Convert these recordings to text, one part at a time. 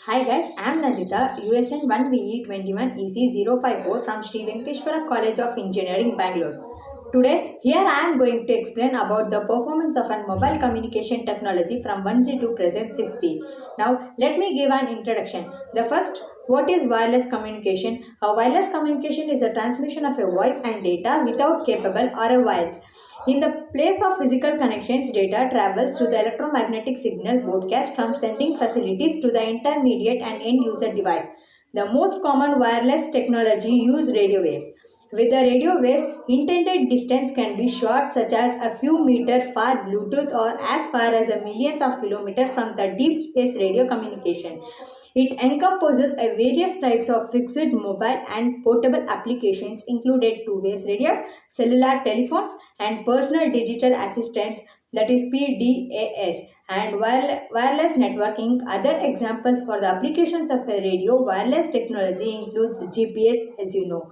Hi guys, I'm Nandita, USN 1VE21EC054 from Sri Venkateshwara College of Engineering, Bangalore. Today, here I am going to explain about the performance of a mobile communication technology from 1G to present 6G. Now, let me give an introduction. The first, what is wireless communication? A wireless communication is a transmission of a voice and data without capable or a wires. In the place of physical connections, data travels to the electromagnetic signal broadcast from sending facilities to the intermediate and end user device. The most common wireless technology use radio waves. With the radio waves, intended distance can be short, such as a few meters far Bluetooth or as far as a millions of kilometers from the deep space radio communication. It encompasses a various types of fixed, mobile, and portable applications, included two-way radios, cellular telephones, and personal digital assistants, that is PDAS, and wireless networking. Other examples for the applications of a radio wireless technology includes GPS, as you know.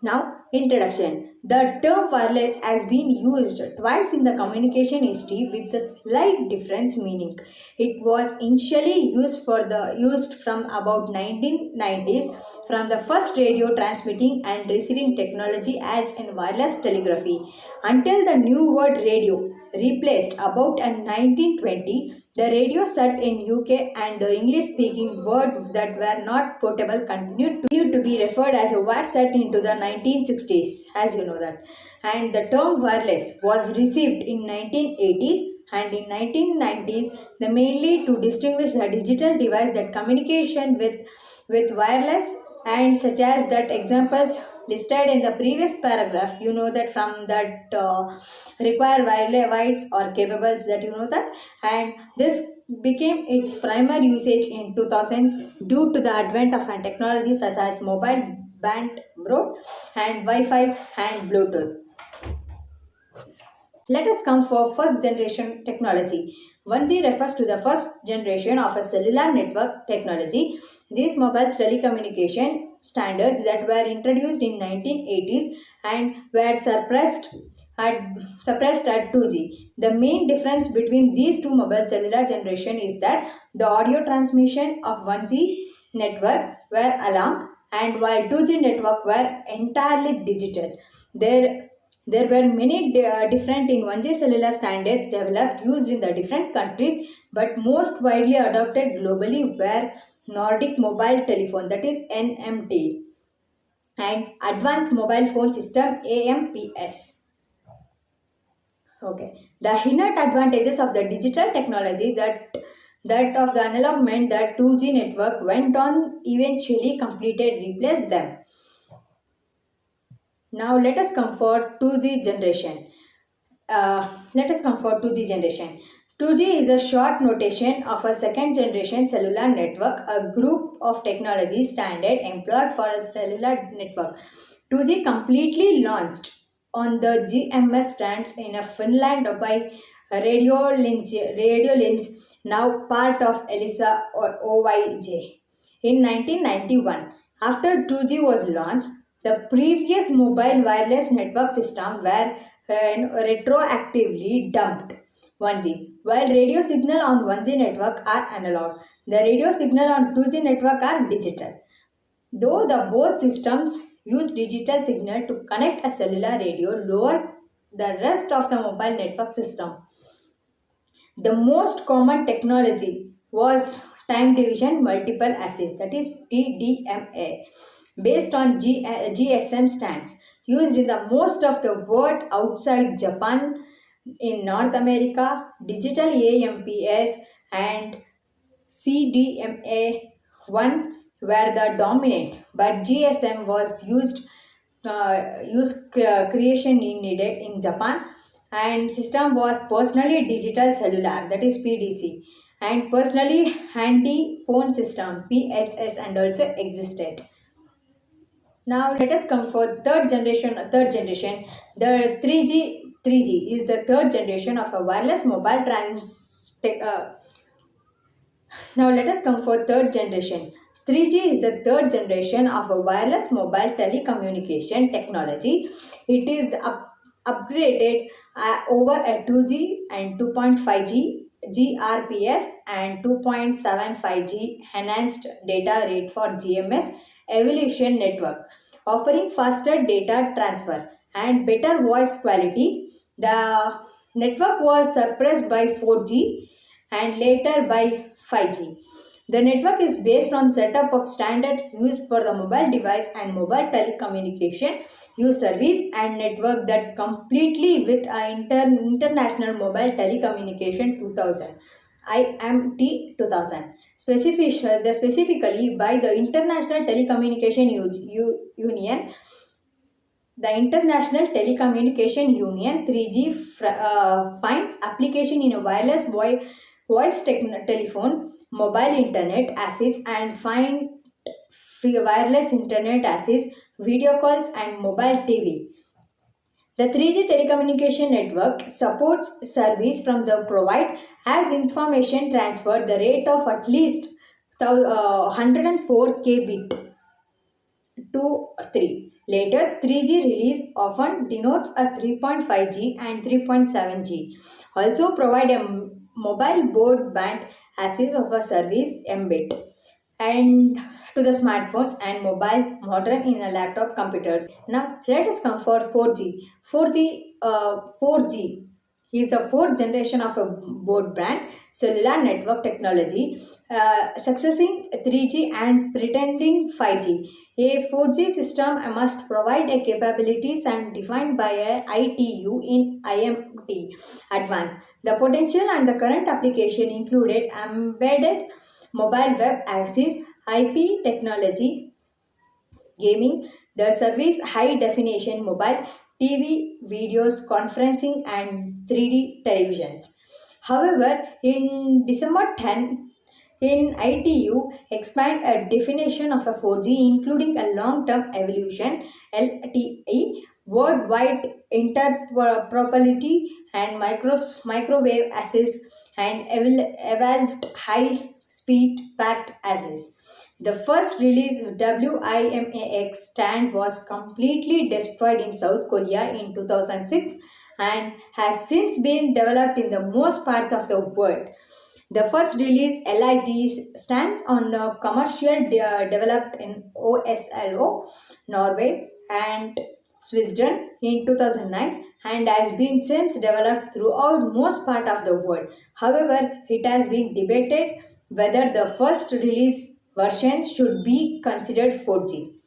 Now, introduction. The term wireless has been used twice in the communication history with a slight difference meaning. It was initially used from about 1990s from the first radio transmitting and receiving technology as in wireless telegraphy until the new word radio replaced about in 1920 the radio set in UK and the English speaking words that were not portable continued to be referred as a word set into the 1960s, as you know that. And the term wireless was received in 1980s and in 1990s the mainly to distinguish the digital device that communication with wireless, and such as that examples listed in the previous paragraph, you know that from that require wireless or capables, that you know that. And this became its primary usage in 2000s due to the advent of a technology such as mobile band broad and Wi-Fi and Bluetooth. Let us come for first generation technology. 1G refers to the first generation of a cellular network technology. These mobile telecommunication standards that were introduced in 1980s and were suppressed at 2G. The main difference between these two mobile cellular generation is that the audio transmission of 1G network were alarmed, and while 2G network were entirely digital. There were many different in 1G cellular standards developed used in the different countries, but most widely adopted globally were Nordic Mobile Telephone, that is NMT, and Advanced Mobile Phone System, AMPS. Okay. The inherent advantages of the digital technology that of the analog meant that 2G network went on eventually completed replaced them. Now let us come for 2G generation. Let us come for 2G generation. 2G is a short notation of a second generation cellular network, a group of technology standard employed for a cellular network. 2G completely launched on the GMS stands in Finland by Radio Lynch, now part of ELISA or OYJ. In 1991, after 2G was launched, the previous mobile wireless network system were retroactively dumped 1G. While radio signal on 1G network are analog, the radio signal on 2G network are digital. Though the both systems use digital signal to connect a cellular radio lower the rest of the mobile network system. The most common technology was time division multiple access, that is TDMA, based on GSM stands used in the most of the world outside Japan. In North America, digital AMPS and CDMA1 were the dominant, but GSM was creation needed in Japan, and system was personally digital cellular, that is PDC, and personally handy phone system PHS and also existed. Now let us come for third generation. The 3G is the third generation of a wireless mobile now let us come for third generation. 3G is the third generation of a wireless mobile telecommunication technology. It is upgraded over a 2G and 2.5G GRPS and 2.75G enhanced data rate for GMS evolution network, offering faster data transfer and better voice quality. The network was suppressed by 4G and later by 5G. The network is based on setup of standards used for the mobile device and mobile telecommunication use service and network that completely with International Mobile Telecommunication 2000 IMT 2000 specifically by the International Telecommunication Union. The International Telecommunication Union 3G finds application in a wireless voice telephone, mobile internet access and find wireless internet access, video calls and mobile TV. The 3G telecommunication network supports service from the provide has information transfer the rate of at least 104 kbit to 3. Later, 3G release often denotes a 3.5G and 3.7G. Also provide a mobile broadband access of a service Mbit and to the smartphones and mobile modern in a laptop computers. Now let us come for 4G. 4G is the fourth generation of a broadband cellular network technology, succeeding 3G and pretending 5G. A 4G system must provide a capabilities and defined by a ITU in IMT advanced. The potential and the current application included embedded mobile web access, IP technology, gaming, the service high definition mobile, TV, videos, conferencing and 3D televisions. However, in December 10, in ITU, expand a definition of a 4G including a long-term evolution LTE, worldwide interoperability and microwave access and evolved high-speed packet access. The first release WIMAX stand was completely destroyed in South Korea in 2006 and has since been developed in the most parts of the world. The first release LIT stands on a commercial developed in OSLO, Norway and Sweden in 2009 and has been since developed throughout most part of the world. However, it has been debated whether the first release version should be considered 4G.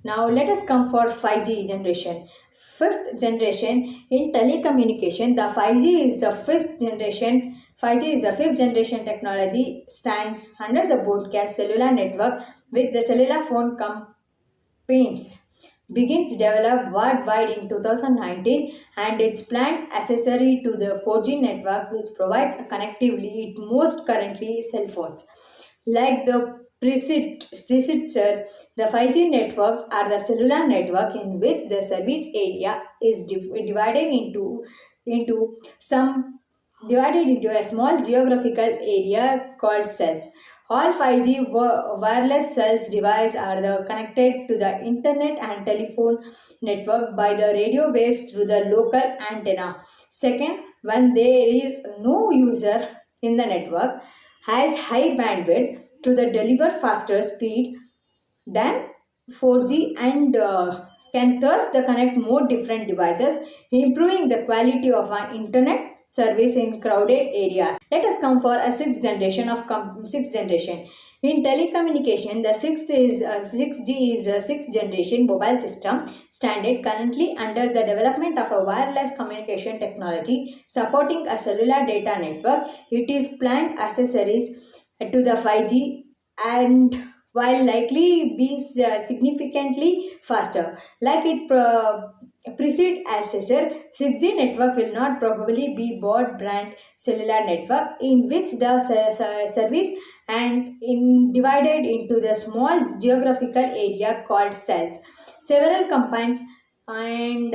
Now let us come for 5G generation. Fifth generation in telecommunication, the 5G is the fifth generation. 5G is the fifth generation technology stands under the broadcast cellular network with the cellular phone companies begins developed worldwide in 2019 and its planned accessory to the 4G network which provides a connectivity it most currently cell phones. Like the predecessor, the 5G networks are the cellular network in which the service area is divided into a small geographical area called cells. All 5G wireless cells devices are connected to the internet and telephone network by the radio waves through the local antenna. Second, when there is no user in the network, has high bandwidth to the deliver faster speed than 4G and can thus connect more different devices, improving the quality of an internet service in crowded areas. Let us come for a sixth generation. In telecommunication, the 6G is a sixth generation mobile system standard currently under the development of a wireless communication technology supporting a cellular data network. It is planned accessories to the 5G and while likely be significantly faster. Like it precede accessor, 6G network will not probably be broadband cellular network in which the service and divided into the small geographical area called cells. Several companies and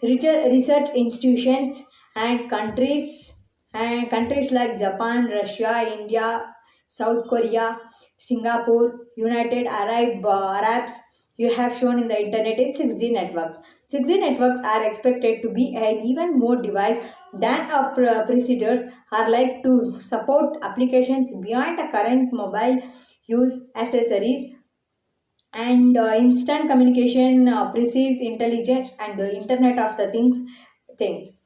research institutions and countries like Japan, Russia, India, South Korea, Singapore, United Arabs, you have shown in the internet in 6G networks. 6G networks are expected to be an even more device than procedures are like to support applications beyond the current mobile use accessories and instant communication perceives intelligence and the internet of the things.